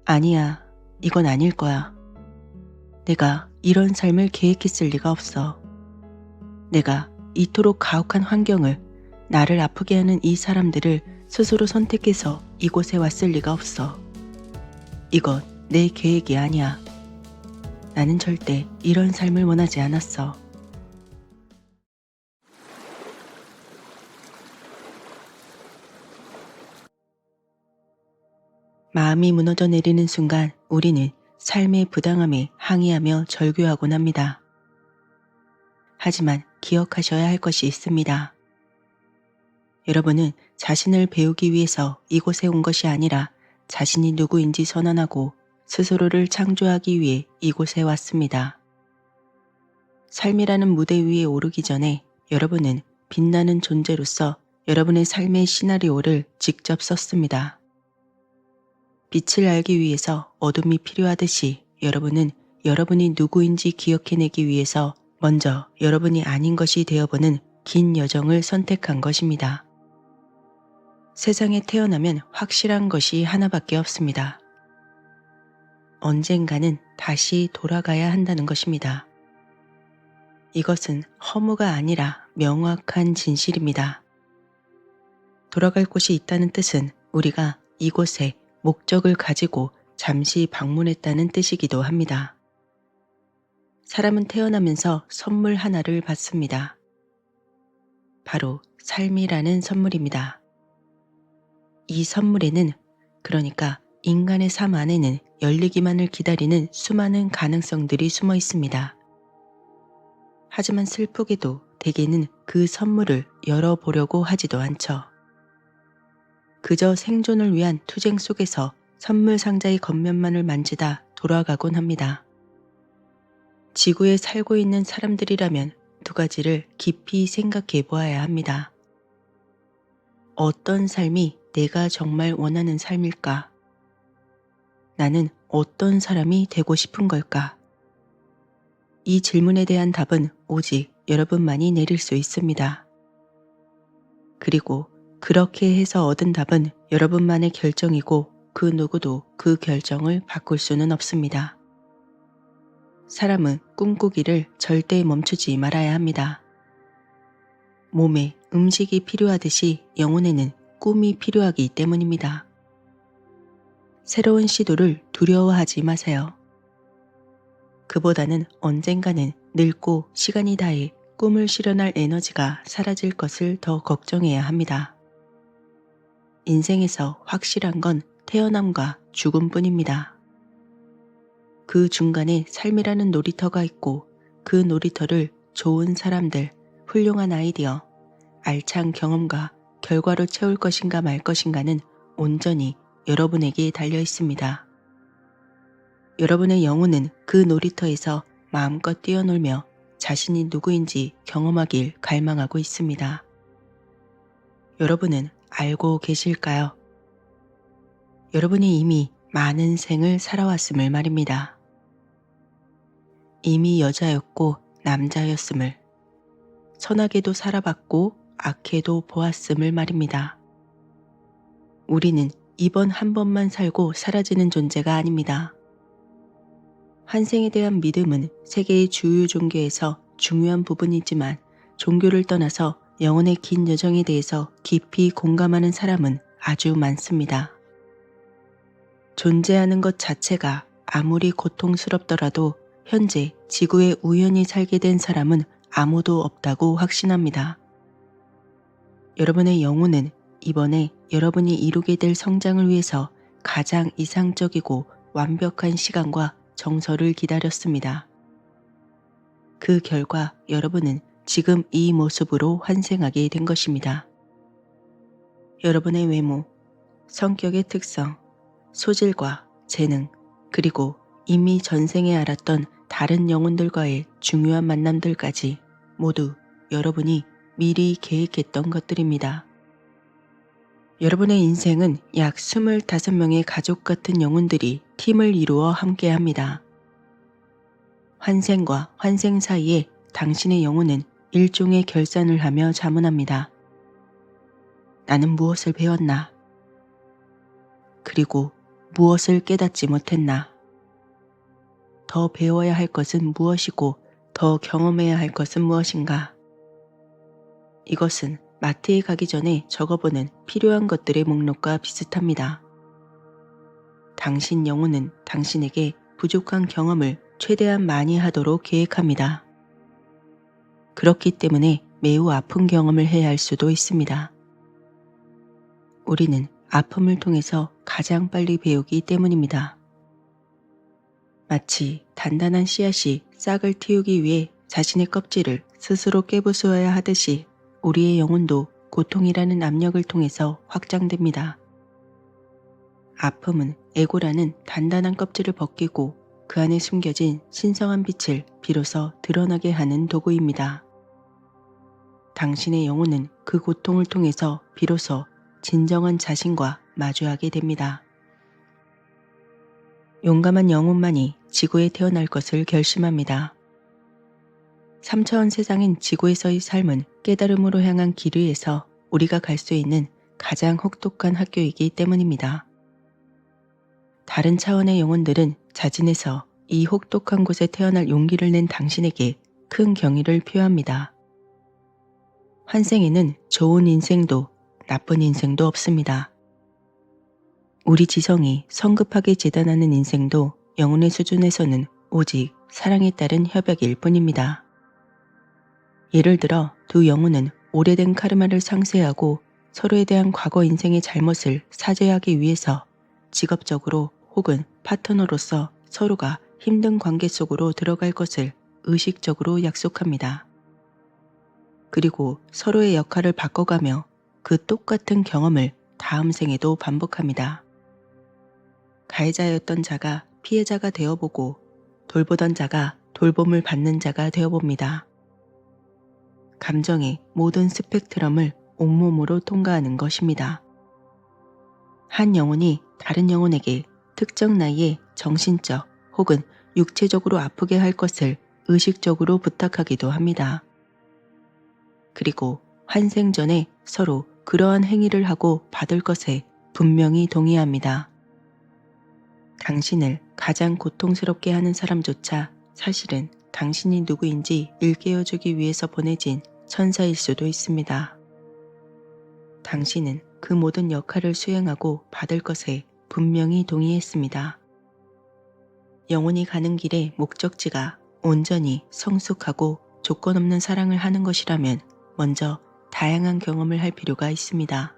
아니야, 이건 아닐 거야. 내가 이런 삶을 계획했을 리가 없어. 내가 이토록 가혹한 환경을, 나를 아프게 하는 이 사람들을 스스로 선택해서 이곳에 왔을 리가 없어. 이건 내 계획이 아니야. 나는 절대 이런 삶을 원하지 않았어. 마음이 무너져 내리는 순간 우리는 삶의 부당함에 항의하며 절규하곤 합니다. 하지만 기억하셔야 할 것이 있습니다. 여러분은 자신을 배우기 위해서 이곳에 온 것이 아니라 자신이 누구인지 선언하고 스스로를 창조하기 위해 이곳에 왔습니다. 삶이라는 무대 위에 오르기 전에 여러분은 빛나는 존재로서 여러분의 삶의 시나리오를 직접 썼습니다. 빛을 알기 위해서 어둠이 필요하듯이 여러분은 여러분이 누구인지 기억해내기 위해서 먼저 여러분이 아닌 것이 되어보는 긴 여정을 선택한 것입니다. 세상에 태어나면 확실한 것이 하나밖에 없습니다. 언젠가는 다시 돌아가야 한다는 것입니다. 이것은 허무가 아니라 명확한 진실입니다. 돌아갈 곳이 있다는 뜻은 우리가 이곳에 목적을 가지고 잠시 방문했다는 뜻이기도 합니다. 사람은 태어나면서 선물 하나를 받습니다. 바로 삶이라는 선물입니다. 이 선물에는, 그러니까 인간의 삶 안에는 열리기만을 기다리는 수많은 가능성들이 숨어 있습니다. 하지만 슬프게도 대개는 그 선물을 열어보려고 하지도 않죠. 그저 생존을 위한 투쟁 속에서 선물 상자의 겉면만을 만지다 돌아가곤 합니다. 지구에 살고 있는 사람들이라면 두 가지를 깊이 생각해 보아야 합니다. 어떤 삶이 내가 정말 원하는 삶일까? 나는 어떤 사람이 되고 싶은 걸까? 이 질문에 대한 답은 오직 여러분만이 내릴 수 있습니다. 그리고 그렇게 해서 얻은 답은 여러분만의 결정이고 그 누구도 그 결정을 바꿀 수는 없습니다. 사람은 꿈꾸기를 절대 멈추지 말아야 합니다. 몸에 음식이 필요하듯이 영혼에는 꿈이 필요하기 때문입니다. 새로운 시도를 두려워하지 마세요. 그보다는 언젠가는 늙고 시간이 다해 꿈을 실현할 에너지가 사라질 것을 더 걱정해야 합니다. 인생에서 확실한 건 태어남과 죽음뿐입니다. 그 중간에 삶이라는 놀이터가 있고 그 놀이터를 좋은 사람들, 훌륭한 아이디어, 알찬 경험과 결과로 채울 것인가 말 것인가는 온전히 여러분에게 달려 있습니다. 여러분의 영혼은 그 놀이터에서 마음껏 뛰어놀며 자신이 누구인지 경험하길 갈망하고 있습니다. 여러분은 알고 계실까요? 여러분이 이미 많은 생을 살아왔음을 말입니다. 이미 여자였고 남자였음을, 선하게도 살아봤고 악해도 보았음을 말입니다. 우리는 이번 한 번만 살고 사라지는 존재가 아닙니다. 환생에 대한 믿음은 세계의 주요 종교에서 중요한 부분이지만 종교를 떠나서 영혼의 긴 여정에 대해서 깊이 공감하는 사람은 아주 많습니다. 존재하는 것 자체가 아무리 고통스럽더라도 현재 지구에 우연히 살게 된 사람은 아무도 없다고 확신합니다. 여러분의 영혼은 이번에 여러분이 이루게 될 성장을 위해서 가장 이상적이고 완벽한 시간과 정서를 기다렸습니다. 그 결과 여러분은 지금 이 모습으로 환생하게 된 것입니다. 여러분의 외모, 성격의 특성, 소질과 재능, 그리고 이미 전생에 알았던 다른 영혼들과의 중요한 만남들까지 모두 여러분이 미리 계획했던 것들입니다. 여러분의 인생은 약 25명의 가족 같은 영혼들이 팀을 이루어 함께합니다. 환생과 환생 사이에 당신의 영혼은 일종의 결산을 하며 자문합니다. 나는 무엇을 배웠나? 그리고 무엇을 깨닫지 못했나? 더 배워야 할 것은 무엇이고 더 경험해야 할 것은 무엇인가? 이것은 마트에 가기 전에 적어보는 필요한 것들의 목록과 비슷합니다. 당신 영혼은 당신에게 부족한 경험을 최대한 많이 하도록 계획합니다. 그렇기 때문에 매우 아픈 경험을 해야 할 수도 있습니다. 우리는 아픔을 통해서 가장 빨리 배우기 때문입니다. 마치 단단한 씨앗이 싹을 틔우기 위해 자신의 껍질을 스스로 깨부수어야 하듯이 우리의 영혼도 고통이라는 압력을 통해서 확장됩니다. 아픔은 에고라는 단단한 껍질을 벗기고 그 안에 숨겨진 신성한 빛을 비로소 드러나게 하는 도구입니다. 당신의 영혼은 그 고통을 통해서 비로소 진정한 자신과 마주하게 됩니다. 용감한 영혼만이 지구에 태어날 것을 결심합니다. 3차원 세상인 지구에서의 삶은 깨달음으로 향한 길 위에서 우리가 갈 수 있는 가장 혹독한 학교이기 때문입니다. 다른 차원의 영혼들은 자진해서 이 혹독한 곳에 태어날 용기를 낸 당신에게 큰 경의를 표합니다. 환생에는 좋은 인생도 나쁜 인생도 없습니다. 우리 지성이 성급하게 재단하는 인생도 영혼의 수준에서는 오직 사랑에 따른 협약일 뿐입니다. 예를 들어 두 영혼은 오래된 카르마를 상쇄하고 서로에 대한 과거 인생의 잘못을 사죄하기 위해서 직업적으로 혹은 파트너로서 서로가 힘든 관계 속으로 들어갈 것을 의식적으로 약속합니다. 그리고 서로의 역할을 바꿔가며 그 똑같은 경험을 다음 생에도 반복합니다. 가해자였던 자가 피해자가 되어보고 돌보던 자가 돌봄을 받는 자가 되어봅니다. 감정의 모든 스펙트럼을 온몸으로 통과하는 것입니다. 한 영혼이 다른 영혼에게 특정 나이에 정신적 혹은 육체적으로 아프게 할 것을 의식적으로 부탁하기도 합니다. 그리고 환생 전에 서로 그러한 행위를 하고 받을 것에 분명히 동의합니다. 당신을 가장 고통스럽게 하는 사람조차 사실은 당신이 누구인지 일깨워주기 위해서 보내진 천사일 수도 있습니다. 당신은 그 모든 역할을 수행하고 받을 것에 분명히 동의했습니다. 영혼이 가는 길의 목적지가 온전히 성숙하고 조건 없는 사랑을 하는 것이라면 먼저 다양한 경험을 할 필요가 있습니다.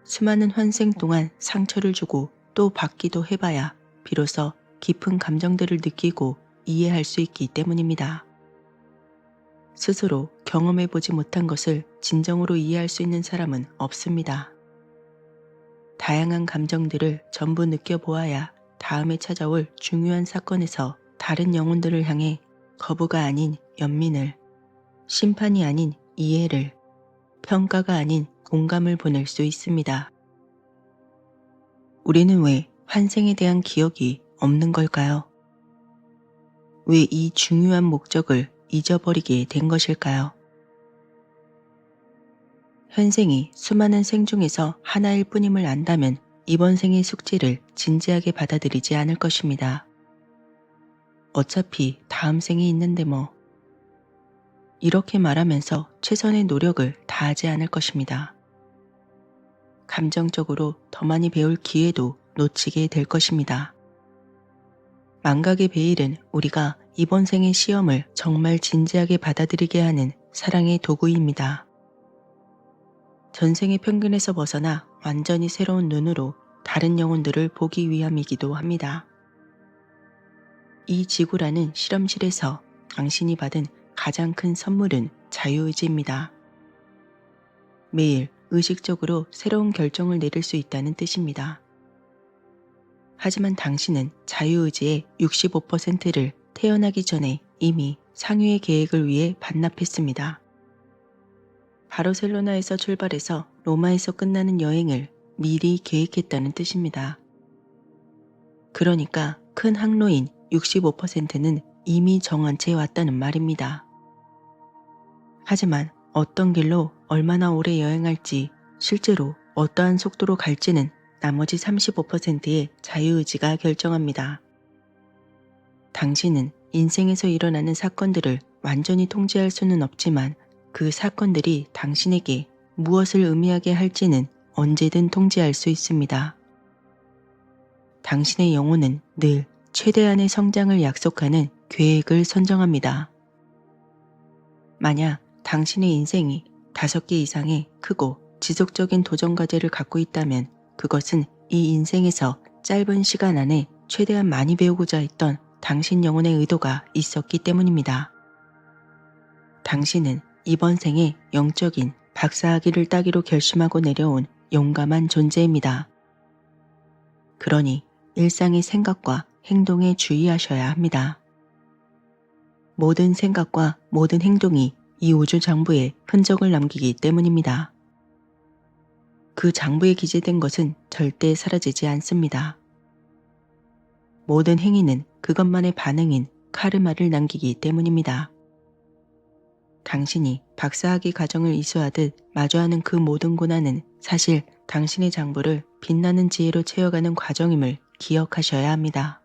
수많은 환생 동안 상처를 주고 또 받기도 해봐야 비로소 깊은 감정들을 느끼고 이해할 수 있기 때문입니다. 스스로 경험해보지 못한 것을 진정으로 이해할 수 있는 사람은 없습니다. 다양한 감정들을 전부 느껴보아야 다음에 찾아올 중요한 사건에서 다른 영혼들을 향해 거부가 아닌 연민을, 심판이 아닌 이해를, 평가가 아닌 공감을 보낼 수 있습니다. 우리는 왜 환생에 대한 기억이 없는 걸까요? 왜 이 중요한 목적을 잊어버리게 된 것일까요? 현생이 수많은 생 중에서 하나일 뿐임을 안다면 이번 생의 숙제를 진지하게 받아들이지 않을 것입니다. 어차피 다음 생이 있는데 뭐. 이렇게 말하면서 최선의 노력을 다하지 않을 것입니다. 감정적으로 더 많이 배울 기회도 놓치게 될 것입니다. 망각의 베일은 우리가 이번 생의 시험을 정말 진지하게 받아들이게 하는 사랑의 도구입니다. 전생의 편견에서 벗어나 완전히 새로운 눈으로 다른 영혼들을 보기 위함이기도 합니다. 이 지구라는 실험실에서 당신이 받은 가장 큰 선물은 자유의지입니다. 매일 의식적으로 새로운 결정을 내릴 수 있다는 뜻입니다. 하지만 당신은 자유의지의 65%를 태어나기 전에 이미 상위의 계획을 위해 반납했습니다. 바르셀로나에서 출발해서 로마에서 끝나는 여행을 미리 계획했다는 뜻입니다. 그러니까 큰 항로인 65%는 이미 정한 채 왔다는 말입니다. 하지만 어떤 길로 얼마나 오래 여행할지, 실제로 어떠한 속도로 갈지는 나머지 35%의 자유의지가 결정합니다. 당신은 인생에서 일어나는 사건들을 완전히 통제할 수는 없지만 그 사건들이 당신에게 무엇을 의미하게 할지는 언제든 통제할 수 있습니다. 당신의 영혼은 늘 최대한의 성장을 약속하는 계획을 선정합니다. 만약 당신의 인생이 5개 이상의 크고 지속적인 도전 과제를 갖고 있다면 그것은 이 인생에서 짧은 시간 안에 최대한 많이 배우고자 했던 당신 영혼의 의도가 있었기 때문입니다. 당신은 이번 생에 영적인 박사학위를 따기로 결심하고 내려온 용감한 존재입니다. 그러니 일상의 생각과 행동에 주의하셔야 합니다. 모든 생각과 모든 행동이 이 우주 장부에 흔적을 남기기 때문입니다. 그 장부에 기재된 것은 절대 사라지지 않습니다. 모든 행위는 그것만의 반응인 카르마를 남기기 때문입니다. 당신이 박사학위 과정을 이수하듯 마주하는 그 모든 고난은 사실 당신의 장부를 빛나는 지혜로 채워가는 과정임을 기억하셔야 합니다.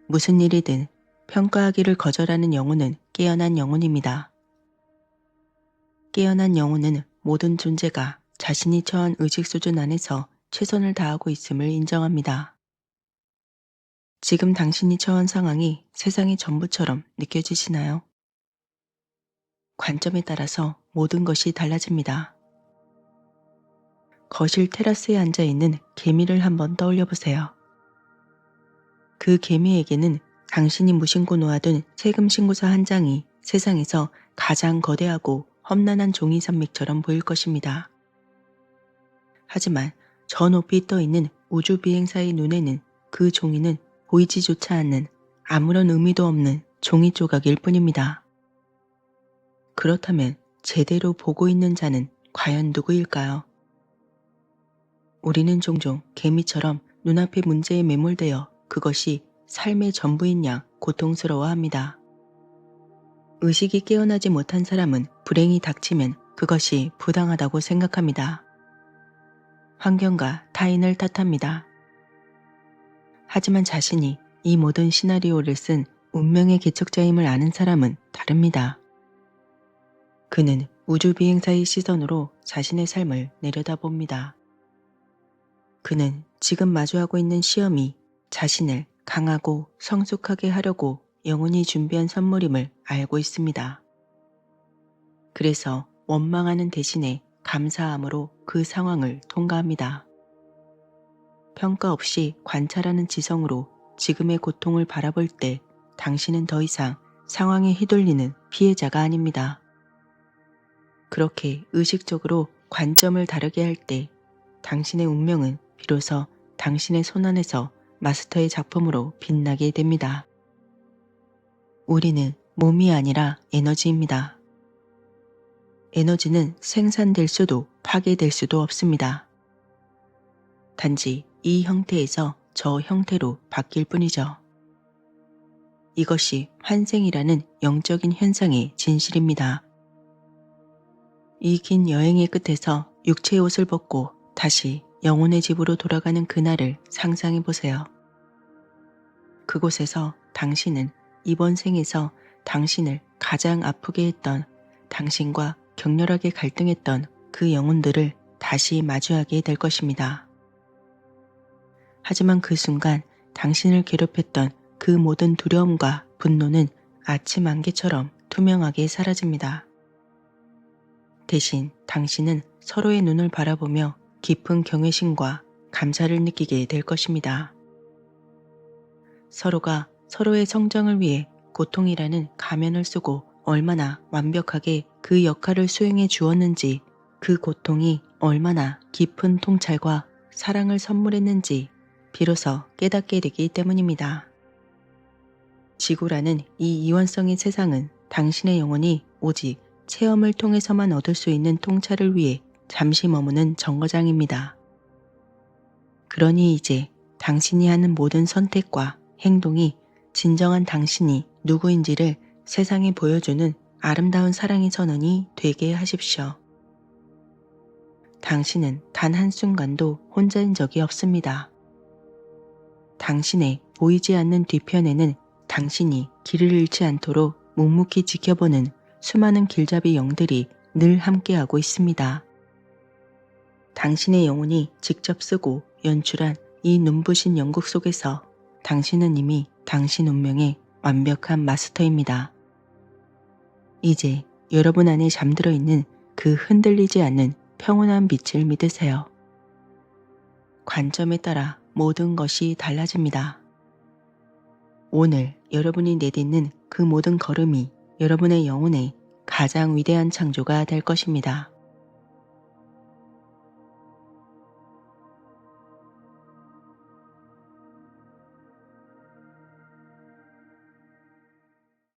무슨 일이든 평가하기를 거절하는 영혼은 깨어난 영혼입니다. 깨어난 영혼은 모든 존재가 자신이 처한 의식 수준 안에서 최선을 다하고 있음을 인정합니다. 지금 당신이 처한 상황이 세상의 전부처럼 느껴지시나요? 관점에 따라서 모든 것이 달라집니다. 거실 테라스에 앉아있는 개미를 한번 떠올려 보세요. 그 개미에게는 당신이 무심코 놓아둔 세금 신고서 한 장이 세상에서 가장 거대하고 험난한 종이 산맥처럼 보일 것입니다. 하지만 저 높이 떠있는 우주 비행사의 눈에는 그 종이는 보이지조차 않는 아무런 의미도 없는 종이 조각일 뿐입니다. 그렇다면 제대로 보고 있는 자는 과연 누구일까요? 우리는 종종 개미처럼 눈앞의 문제에 매몰되어 그것이 삶의 전부인 양 고통스러워합니다. 의식이 깨어나지 못한 사람은 불행이 닥치면 그것이 부당하다고 생각합니다. 환경과 타인을 탓합니다. 하지만 자신이 이 모든 시나리오를 쓴 운명의 개척자임을 아는 사람은 다릅니다. 그는 우주 비행사의 시선으로 자신의 삶을 내려다봅니다. 그는 지금 마주하고 있는 시험이 자신을 강하고 성숙하게 하려고 영원히 준비한 선물임을 알고 있습니다. 그래서 원망하는 대신에 감사함으로 그 상황을 통과합니다. 평가 없이 관찰하는 지성으로 지금의 고통을 바라볼 때 당신은 더 이상 상황에 휘둘리는 피해자가 아닙니다. 그렇게 의식적으로 관점을 다르게 할 때 당신의 운명은 비로소 당신의 손안에서 마스터의 작품으로 빛나게 됩니다. 우리는 몸이 아니라 에너지입니다. 에너지는 생산될 수도 파괴될 수도 없습니다. 단지 이 형태에서 저 형태로 바뀔 뿐이죠. 이것이 환생이라는 영적인 현상의 진실입니다. 이 긴 여행의 끝에서 육체의 옷을 벗고 다시 영혼의 집으로 돌아가는 그날을 상상해 보세요. 그곳에서 당신은 이번 생에서 당신을 가장 아프게 했던, 당신과 격렬하게 갈등했던 그 영혼들을 다시 마주하게 될 것입니다. 하지만 그 순간 당신을 괴롭혔던 그 모든 두려움과 분노는 아침 안개처럼 투명하게 사라집니다. 대신 당신은 서로의 눈을 바라보며 깊은 경외심과 감사를 느끼게 될 것입니다. 서로가 서로의 성장을 위해 고통이라는 가면을 쓰고 얼마나 완벽하게 그 역할을 수행해 주었는지, 그 고통이 얼마나 깊은 통찰과 사랑을 선물했는지 비로소 깨닫게 되기 때문입니다. 지구라는 이 이원성의 세상은 당신의 영혼이 오직 체험을 통해서만 얻을 수 있는 통찰을 위해 잠시 머무는 정거장입니다. 그러니 이제 당신이 하는 모든 선택과 행동이 진정한 당신이 누구인지를 세상에 보여주는 아름다운 사랑의 선언이 되게 하십시오. 당신은 단 한순간도 혼자인 적이 없습니다. 당신의 보이지 않는 뒤편에는 당신이 길을 잃지 않도록 묵묵히 지켜보는 수많은 길잡이 영들이 늘 함께하고 있습니다. 당신의 영혼이 직접 쓰고 연출한 이 눈부신 연극 속에서 당신은 이미 당신 운명의 완벽한 마스터입니다. 이제 여러분 안에 잠들어 있는 그 흔들리지 않는 평온한 빛을 믿으세요. 관점에 따라 모든 것이 달라집니다. 오늘 여러분이 내딛는 그 모든 걸음이 여러분의 영혼의 가장 위대한 창조가 될 것입니다.